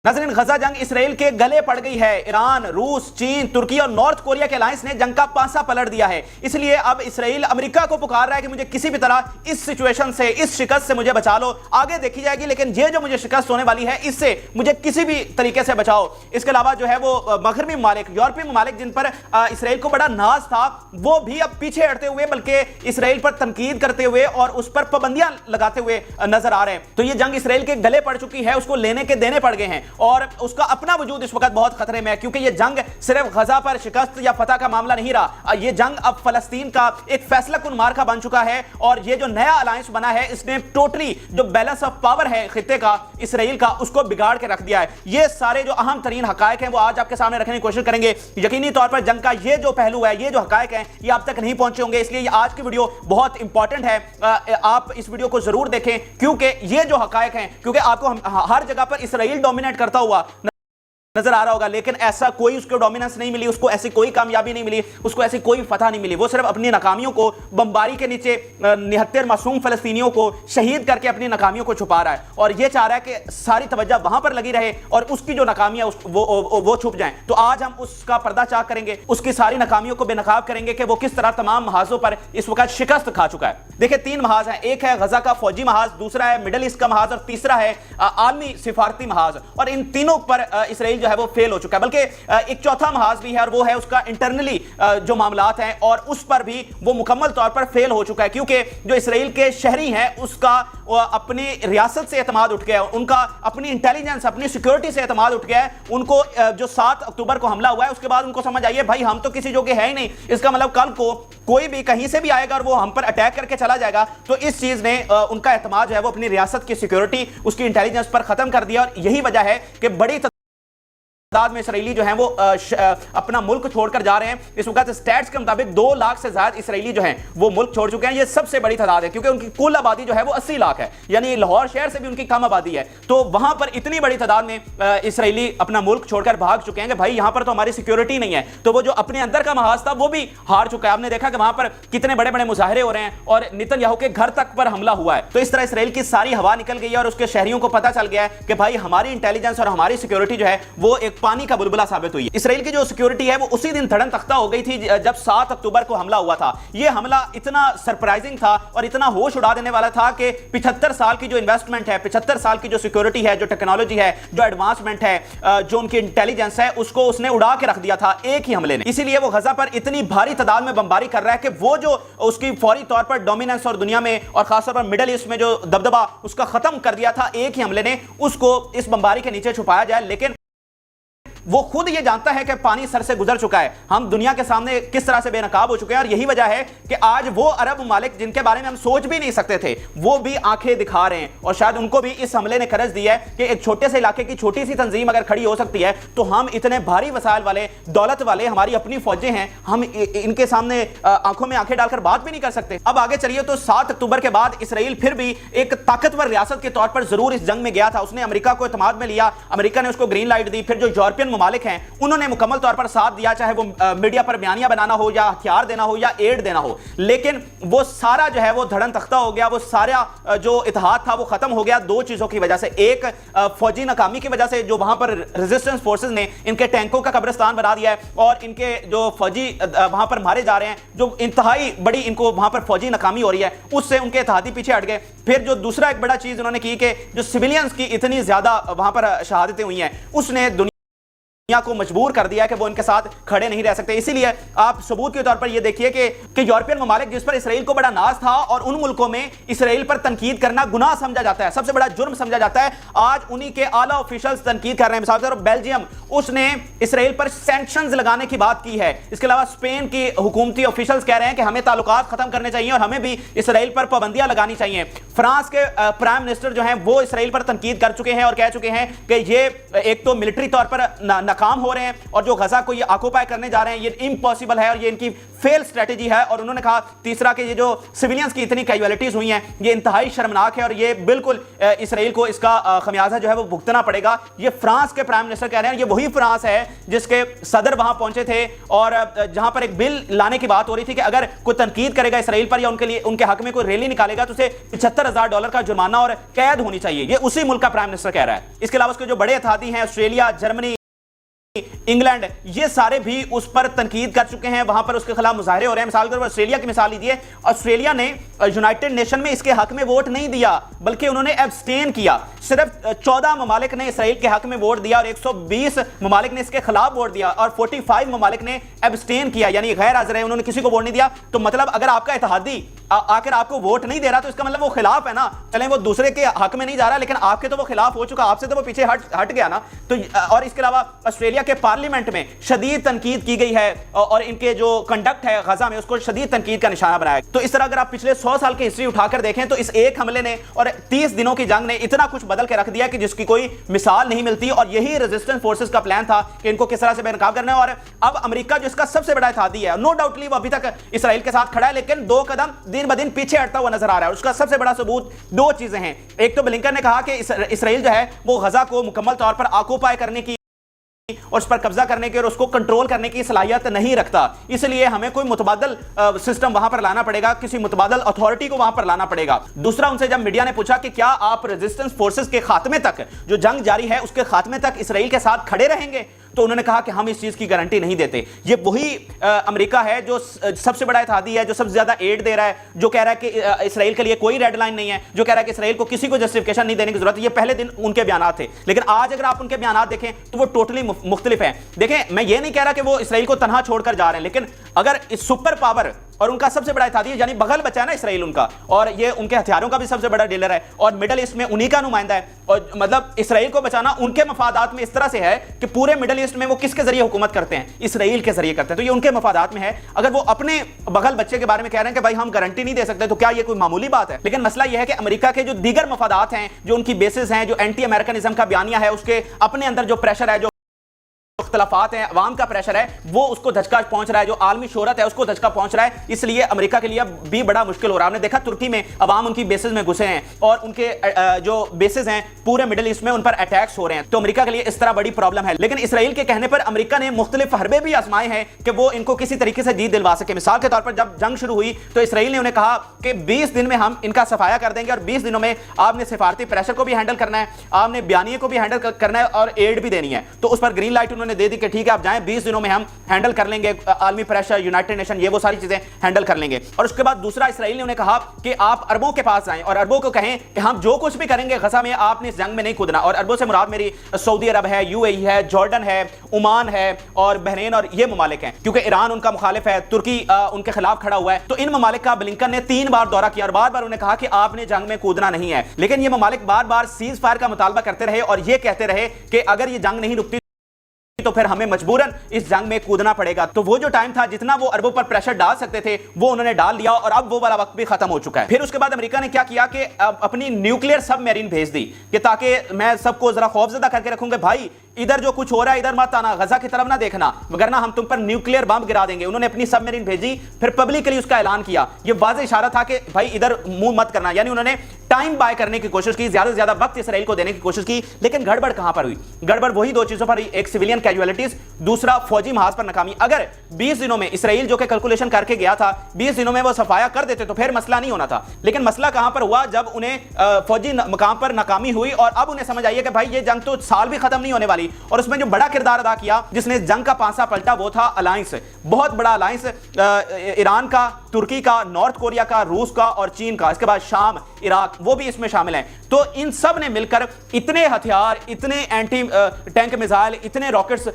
नाज़रीन, गजा जंग इसराइल के गले पड़ गई है। ईरान, रूस, चीन, तुर्की और नॉर्थ कोरिया के अलायंस ने जंग का पासा पलट दिया है। इसलिए अब इसराइल अमेरिका को पुकार रहा है कि मुझे किसी भी तरह इस सिचुएशन से, इस शिकस्त से मुझे बचा लो। आगे देखी जाएगी, लेकिन ये जो मुझे शिकस्त होने वाली है इससे मुझे किसी भी तरीके से बचाओ। इसके अलावा जो है वो मगरबी ममालिक, यूरोपीय ममालिक जिन पर इसराइल को बड़ा नाज था, वो भी अब पीछे हटते हुए बल्कि इसराइल पर तनकीद करते हुए और उस पर पाबंदियां लगाते हुए नजर आ रहे हैं। तो ये जंग इसराइल के गले पड़ चुकी है, उसको लेने के देने पड़ गए हैं और उसका अपना वजूद इस वक्त बहुत खतरे में है, क्योंकि ये जंग सिर्फ गजा पर शिकस्त या फतह का मामला नहीं रहा। ये जंग अब फलस्तीन का एक फैसला कुन मार्का बन चुका है और ये जो नया अलायंस बना है इसने टोटली जो बैलेंस ऑफ पावर है खित्ते का, इसराइल का, उसको बिगाड़ के रख दिया है। ये सारे जो अहम तरीन हकायक हैं वो आज आपके सामने रखने की कोशिश करेंगे। यकीनी तौर पर जंग का ये जो पहलू है, ये जो हकायक हैं, ये आप तक नहीं पहुंचे होंगे, इसलिए आज की वीडियो बहुत इंपॉर्टेंट है। आप इस वीडियो को जरूर देखें, क्योंकि ये जो हकायक हैं, क्योंकि आपको हर जगह पर इसराइल डोमिनेट करता हुआ नजर आ रहा होगा, लेकिन ऐसा कोई उसको डोमिनेंस नहीं मिली, उसको ऐसी कोई कामयाबी नहीं मिली, उसको ऐसी कोई फतह नहीं मिली। वो सिर्फ अपनी नाकामियों को बमबारी के नीचे 79 मासूम फलस्तीनियों को शहीद करके अपनी नाकामियों को छुपा रहा है और ये चाह रहा है कि सारी तवज्जो वहां पर लगी रहे और उसकी जो नाकामियां वो छुप जाएं। तो आज हम उसका पर्दाचाक करेंगे, उसकी सारी नाकामियों को बेनकाब करेंगे कि वो किस तरह तमाम महाजों पर इस वक्त शिकस्त खा चुका है। देखिए, 3 महाज हैं। एक है गजा का फौजी महाज, दूसरा है मिडल ईस्ट का महाज और तीसरा है आलमी सिफारती महाज। और इन तीनों पर इसराइल जो है वो फेल हो चुका है। बल्कि एक चौथा महाज भी है और वो है उसका इंटरनली जो मामलात हैं, और उस पर भी वो मुकम्मल तौर पर फेल हो चुका है, क्योंकि जो इसराइल के शहरी हैं उसका अपनी रियासत से एतमाद उठ गया है, उनका अपनी इंटेलिजेंस, अपनी सिक्योरिटी से एतमाद उठ गया है। उनको जो 7 अक्टूबर को हमला हुआ है उसके बाद उनको समझ आई है, भाई हम तो किसी जो के है ही नहीं, इसका मतलब कल को कोई भी कहीं से भी आएगा और वो हम पर अटैक करके चला जाएगा। तो इस चीज ने उनका एतमाद जो है वो अपनी रियासत की सिक्योरिटी, उसकी इंटेलिजेंस पर खत्म कर दिया। और यही वजह है कि बड़ी तादाद में इसराइली जो हैं वो अपना मुल्क छोड़कर जा रहे हैं। इस वक्त स्टैट्स के मुताबिक 2 लाख से ज्यादा इसराइली जो हैं वो मुल्क छोड़ चुके हैं। ये सबसे बड़ी तादाद है, क्योंकि उनकी कुल आबादी जो है वो 80 लाख है, यानी लाहौर शहर से भी उनकी कम आबादी है। तो वहां पर इतनी बड़ी तादाद में इसराइली अपना मुल्क छोड़कर भाग चुके हैं कि भाई यहां पर तो हमारी सिक्योरिटी नहीं है। तो वो जो अपने अंदर का महाज था वो भी हार चुका है। आपने देखा कि वहां पर कितने बड़े बड़े मुजाहरे हो रहे हैं और नेतन्याहू के घर तक पर हमला हुआ है। तो इस तरह इसराइल की सारी हवा निकल गई है और उसके शहरियों को पता चल गया है कि भाई हमारी इंटेलिजेंस और हमारी सिक्योरिटी जो है वो एक पानी का बुलबुला साबित हुई है। इसराइल की जो सिक्योरिटी है वो उसी दिन धड़न तख्ता हो गई थी जब 7 अक्टूबर को हमला हुआ था। ये हमला इतना सरप्राइजिंग था और इतना होश उड़ा देने वाला था कि 75 साल की जो इन्वेस्टमेंट है, 75 साल की जो सिक्योरिटी है, जो टेक्नोलॉजी है, जो एडवांसमेंट है, जो उनकी इंटेलिजेंस है, उसको उसने उड़ा के रख दिया था एक ही हमले ने। इसीलिए वो गजा पर इतनी भारी तादाद में बमबारी कर रहा है कि वो जो उसकी फौरी तौर पर डोमिनेंस और दुनिया में और खासतौर पर मिडल ईस्ट में जो दबदबा उसका खत्म कर दिया था एक ही हमले ने, उसको इस बमबारी के नीचे छुपाया जाए। लेकिन वो खुद ये जानता है कि पानी सर से गुजर चुका है, हम दुनिया के सामने किस तरह से बेनकाब हो चुके हैं। और यही वजह है कि आज वो अरब ममालिक जिनके बारे में हम सोच भी नहीं सकते थे, वो भी आंखें दिखा रहे हैं और शायद उनको भी इस हमले ने करज दी है कि एक छोटे से इलाके की छोटी सी तंजीम अगर खड़ी हो सकती है तो हम इतने भारी वसाइल वाले, दौलत वाले, हमारी अपनी फौजें हैं, हम इनके सामने आंखों में आंखें डालकर बात भी नहीं कर सकते। अब आगे चलिए, तो 7 अक्टूबर के बाद इसराइल फिर भी एक ताकतवर रियासत के तौर पर जरूर इस जंग में गया था। उसने अमेरिका को एतमाद में लिया, अमेरिका ने उसको ग्रीन लाइट दी। फिर जो यूरोपियन ममालिक हैं उन्होंने मुकम्मल तौर पर साथ दिया, चाहे वो मीडिया पर बयानियां बनाना हो या हथियार देना हो या एड देना हो। लेकिन वो सारा जो है वो धड़न तख्ता हो गया, वो सारा जो इत्तेहाद था वो खत्म हो गया 2 चीजों की वजह से। एक, फौजी नाकामी की वजह से, जो वहां पर रेजिस्टेंस फोर्सेस ने इनके टैंकों का कब्रिस्तान बना दिया है और इनके जो फौजी वहां पर मारे जा रहे हैं, जो इंतहाई बड़ी इनको वहां पर फौजी नाकामी हो रही है, उससे उनके इत्तेहादी पीछे हट गए। फिर जो दूसरा एक बड़ा चीज उन्होंने की कि जो सिविलियंस की इतनी ज्यादा वहां पर शहादतें हुई हैं, उसने दुनिया को मजबूर कर दिया कि वो इनके साथ खड़े नहीं रह सकते। इसीलिए आप सबूत के तौर पर ये देखिए कि यूरोपियन ममालिक जिस पर इसराइल को बड़ा नाज था और उन मुल्कों में इसराइल पर तनकीद करना गुनाह समझा जाता है, सबसे बड़ा जुर्म समझा जाता है, आज उन्हीं के आला ऑफिशियल्स तनकीद कर रहे हैं। मिसाल के तौर पर बेल्जियम, उसने इसराइल पर सैंक्शंस लगाने की बात की है। इसके अलावा स्पेन की हुकूमती ऑफिशियल्स कह रहे हैं कि हमें ताल्लुकात खत्म करने चाहिए और हमें भी इसराइल पर पाबंदियां लगानी चाहिए। फ्रांस के प्राइम मिनिस्टर जो हैं वो इसराइल पर तनकीद कर चुके हैं और कह चुके हैं कि ये एक तो मिलिट्री तौर पर नाकाम हो रहे हैं और जो गजा को ये ऑक्यूपाई करने जा रहे हैं ये इम्पॉसिबल है और ये इनकी फेल स्ट्रेटेजी है। और उन्होंने कहा तीसरा कि ये जो सिविलियंस की इतनी कैजुअलिटीज हुई हैं ये इंतहाई शर्मनाक है और ये बिल्कुल इसराइल को इसका खमियाजा जो है वो भुगतना पड़ेगा। ये फ्रांस के प्राइम मिनिस्टर कह रहे हैं, ये वही फ्रांस है जिसके सदर वहां पहुंचे थे और जहां पर एक बिल लाने की बात हो रही थी कि अगर कोई तनकीद करेगा इसराइल पर या उनके लिए उनके हक में कोई रैली निकालेगा तो उसे $75,000 का जुर्माना और कैद होनी चाहिए। ये उसी मुल्क का प्राइम मिनिस्टर कह रहा है। इसके अलावा उसके जो बड़े इत्तेहादी हैं ऑस्ट्रेलिया, जर्मनी, इंग्लैंड, ये सारे भी उस पर तनकीद कर चुके हैं, वहां पर उसके खिलाफ मुजाहरे हो रहे हैं। मिसाल के तौर पर ऑस्ट्रेलिया की मिसाल लीजिए, ऑस्ट्रेलिया ने यूनाइटेड नेशन में इसके हक में वोट नहीं दिया बल्कि उन्होंने एब्सटेन किया। सिर्फ 14 ममालिक ने इसराइल के हक में वोट दिया और 120 ममालिक ने इसके खिलाफ वोट दिया और 45 ममालिक ने एब्सटेन किया, यानी गैर हाजिर है, उन्होंने किसी को वोट नहीं दिया। तो मतलब अगर आपका इत्तेहादी आकर आपको वोट नहीं दे रहा तो इसका मतलब वो खिलाफ है ना। चलें वो दूसरे के हक में नहीं जा रहा लेकिन आपके तो वो खिलाफ हो चुका, आपसे तो वो पीछे हट गया ना। तो और इसके अलावा ऑस्ट्रेलिया के पार्लियामेंट में शदीद तनकीद की गई है और इनके जो कंडक्ट है गजा में उसको शदीद तनकीद का निशाना बनाया। तो इस तरह अगर आप पिछले 100 साल की हिस्ट्री उठाकर देखें तो इस एक हमले ने और 30 दिनों की जंग ने इतना कुछ बदल के रख दिया कि जिसकी कोई मिसाल नहीं मिलती। और यही रेजिस्टेंस फोर्सेस का प्लान था कि इनको किस तरह से बेनकाब करना है। और अब अमेरिका जो इसका सबसे बड़ा इत्तेहादी है, नो डाउटली वो अभी तक इसराइल के साथ खड़ा है लेकिन 2 कदम दिन ब दिन पीछे हटता हुआ नजर आ रहा है। उसका सबसे बड़ा सबूत 2 चीजें हैं। एक तो ब्लिंकन ने कहा कि इसराइल जो है वो गजा को मुकम्मल तौर पर ऑक्यूपाई करने की और उस पर कब्जा करने की और उसको कंट्रोल करने की सलाहियत नहीं रखता, इसलिए हमें कोई मुतबादल सिस्टम वहां पर लाना पड़ेगा, किसी मुतबादल अथॉरिटी को वहां पर लाना पड़ेगा। दूसरा, उनसे जब मीडिया ने पूछा कि क्या आप रेजिस्टेंस फोर्सेस के खात्मे तक, जो जंग जारी है उसके खात्मे तक इसराइल के साथ खड़े रहेंगे, तो उन्होंने कहा कि हम इस चीज की गारंटी नहीं देते। ये वही अमेरिका है जो सबसे बड़ा इत्तेहादी है, जो सबसे ज्यादा एड दे रहा है, जो कह रहा है कि इसराइल के लिए कोई रेड लाइन नहीं है, जो कह रहा है कि इसराइल को किसी को जस्टिफिकेशन नहीं देने की जरूरत है। ये पहले दिन उनके बयान थे लेकिन आज अगर आप उनके बयान देखें तो वो टोटली मुख्तलिफ है। देखें, मैं ये नहीं कह रहा कि वो इसराइल को तनहा छोड़कर जा रहे हैं, लेकिन अगर इस सुपर पावर और उनका सबसे बड़ा इत्तेहादी यानी बगल बचा है ना इसराइल उनका, और ये उनके हथियारों का भी सबसे बड़ा डीलर है और मिडल ईस्ट में उन्हीं का नुमाइंदा है, और मतलब इसराइल को बचाना उनके मफादात में इस तरह से है कि पूरे मिडल ईस्ट में वो किसके जरिए हुकूमत करते हैं, इसराइल के जरिए करते हैं। तो ये उनके मफादात में है। अगर वो अपने बगल बच्चे के बारे में कह रहे हैं कि भाई हम गारंटी नहीं दे सकते, तो क्या ये कोई मामूली बात है? लेकिन मसला यह है कि अमेरिका के जो दीगर मफादात हैं, जो उनकी बेसिस हैं, जो एंटी अमेरिकनिज्म का बयानिया है, उसके अपने अंदर जो प्रेशर है, जो इख्तलाफात हैं, अवाम का प्रेशर है, वो उसको धचका पहुंच रहा है, जो आलमी शोहरत है उसको धचका पहुंच रहा है। इसलिए अमेरिका के लिए भी बड़ा मुश्किल हो रहा है। हमने देखा तुर्की में अवाम उनकी बेसिस में घुसे हैं और उनके जो बेसिस हैं पूरे मिडिल ईस्ट में उन पर अटैक्स हो रहे हैं। तो अमेरिका के लिए इस तरह बड़ी प्रॉब्लम है। लेकिन इसराइल के कहने पर अमेरिका ने मुख्तलिफ हरबे भी आजमाए हैं कि वो इनको किसी तरीके से जीत दिलवा सके। मिसाल के तौर पर जब जंग शुरू हुई तो इसराइल ने उन्हें कहा कि 20 दिन में हम इनका सफाया कर देंगे और 20 दिनों में आपने सिफारती प्रेशर को भी हैंडल करना है, आपने बयानिए को भी हैंडल करना है और एड भी देनी है। तो उस पर ग्रीन लाइट उन्होंने दे दी कि ठीक है आप जाएं, 20 दिनों में हम हैंडल कर लेंगे, आर्मी प्रेशर, यूनाइटेड नेशन, ये वो सारी चीजें हैंडल कर लेंगे। और उसके बाद दूसरा, इसराइल ने उन्हें कहा कि आप अरबों के पास जाएं और अरबों को कहें कि हम जो कुछ भी करेंगे गजा में आपने इस जंग में नहीं कूदना। और अरबों से मुराद मेरी सऊदी अरब है, यूएई है, जॉर्डन है, ओमान है और बहरीन और ये ममालिक हैं, क्योंकि ईरान उनका मुखालिफ है, तुर्की उनके खिलाफ खड़ा हुआ है। तो इन ममालिक का ब्लिंकन ने 3 बार दौरा किया और बार बार उन्हें कहा कि आपने जंग में कूदना नहीं है। लेकिन ये ममालिक बार बार सीज फायर का मुतालबा करते रहे और ये कहते रहे कि अगर ये जंग नहीं रुकती तो फिर हमें मजबूरन इस जंग में कूदना पड़ेगा। तो वो जो टाइम था जितना वो अरबों पर प्रेशर डाल सकते थे वो उन्होंने डाल दिया और अब वो वाला वक्त भी खत्म हो चुका है। फिर उसके बाद अमेरिका ने क्या किया कि अपनी न्यूक्लियर सबमरीन भेज दी कि ताकि मैं सबको जरा खौफजदा करके रखूंगा, भाई इधर जो कुछ हो रहा है इधर मत आना, गजा की तरफ ना देखना, वरना हम तुम पर न्यूक्लियर बम गिरा देंगे। उन्होंने अपनी सबमरीन भेजी, फिर पब्लिकली उसका ऐलान किया। ये वाज़ेह इशारा था कि भाई इधर मुंह मत करना, यानी उन्होंने टाइम बाय करने की कोशिश की, ज्यादा से ज्यादा वक्त इसराइल को देने की कोशिश की। लेकिन गड़बड़ कहां पर हुई? गड़बड़ वही 2 चीजों पर, एक सिविलियन कैजुअलिटीज, दूसरा फौजी महाज पर नाकामी। अगर 20 दिनों में इसराइल जो कि कैलकुलेशन करके गया था 20 दिनों में वो सफाया कर देते तो फिर मसला नहीं होना था। लेकिन मसला कहां पर हुआ? जब उन्हें फौजी मकाम पर नाकामी हुई और अब उन्हें समझ आई है कि भाई ये जंग तो साल भी खत्म नहीं होने वाली। और उसमें जो बड़ा किरदार अदा किया, जिसने जंग का पांसा पलटा, वो था अलायंस, बहुत बड़ा अलायंस, ईरान का, तुर्की का, नॉर्थ कोरिया का, रूस का और चीन का, इसके बाद शाम, इराक, वो भी इसमें शामिल हैं। तो इन सब ने मिलकर इतने हथियार, इतने एंटी टैंक मिसाइल, इतने रॉकेट्स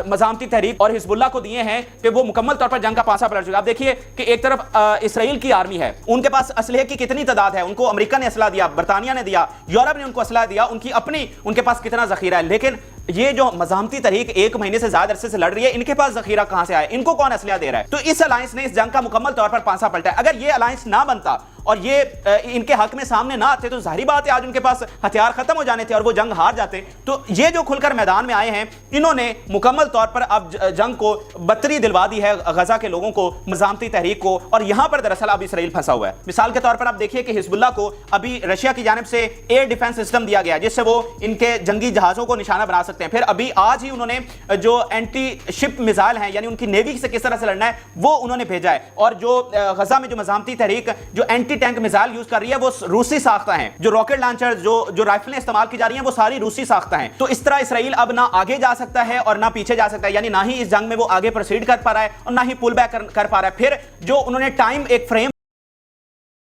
मज़ामती तहरीक और हिजबुल्लाह को दिए हैं कि वो मुकम्मल तौर पर जंग का पांसा पलट चुका। आप देखिए कि एक तरफ इसराइल की आर्मी है, उनके पास असलहे की कितनी तादाद है, उनको अमेरिका ने असला दिया, बरतानिया ने दिया, यूरोप ने उनको असला दिया, उनकी अपनी उनके पास कितना जखीरा है। लेकिन ये जो मज़ामती तहरीक 1 महीने से ज्यादा अरसे से लड़ रही है, इनके पास जखीरा कहां से आया? इनको कौन असलिया दे रहा है? तो इस अलायंस ने इस जंग का मुकम्मल तौर पर पांसा पलटा है। अगर ये अलायंस ना बनता اور یہ ان کے حق میں سامنے نہ آتے تو ظاہری بات ہے آج ان کے پاس ہتھیار ختم ہو جانے تھے اور وہ جنگ ہار جاتے. تو یہ جو کھل کر میدان میں آئے ہیں انہوں نے مکمل طور پر اب جنگ کو بدتری دلوا دی ہے غزہ کے لوگوں کو, مزاحمتی تحریک کو, اور یہاں پر دراصل اب اسرائیل پھنسا ہوا ہے. مثال کے طور پر آپ دیکھیے کہ حزب اللہ کو ابھی رشیا کی جانب سے ایئر ڈیفنس سسٹم دیا گیا جس سے وہ ان کے جنگی جہازوں کو نشانہ بنا سکتے ہیں. پھر ابھی آج ہی انہوں نے جو اینٹی شپ میزائل ہیں یعنی ان کی نیوی سے کس طرح سے لڑنا ہے وہ انہوں نے بھیجا ہے. اور جو غزہ میں جو مزاحمتی تحریک جو اینٹی ٹینک میزائل یوز کر رہی ہے وہ روسی ساختہ ہیں. جو راکٹ لانچر جو رائفلیں استعمال کی جا رہی ہیں وہ ساری روسی ساختہ ہیں. تو اس طرح اسرائیل اب نہ آگے جا سکتا ہے اور نہ پیچھے جا سکتا ہے, یعنی نہ ہی اس جنگ میں وہ آگے پروسیڈ کر پا رہا ہے اور نہ ہی پل بیک کر پا رہا ہے. پھر جو انہوں نے ٹائم ایک فریم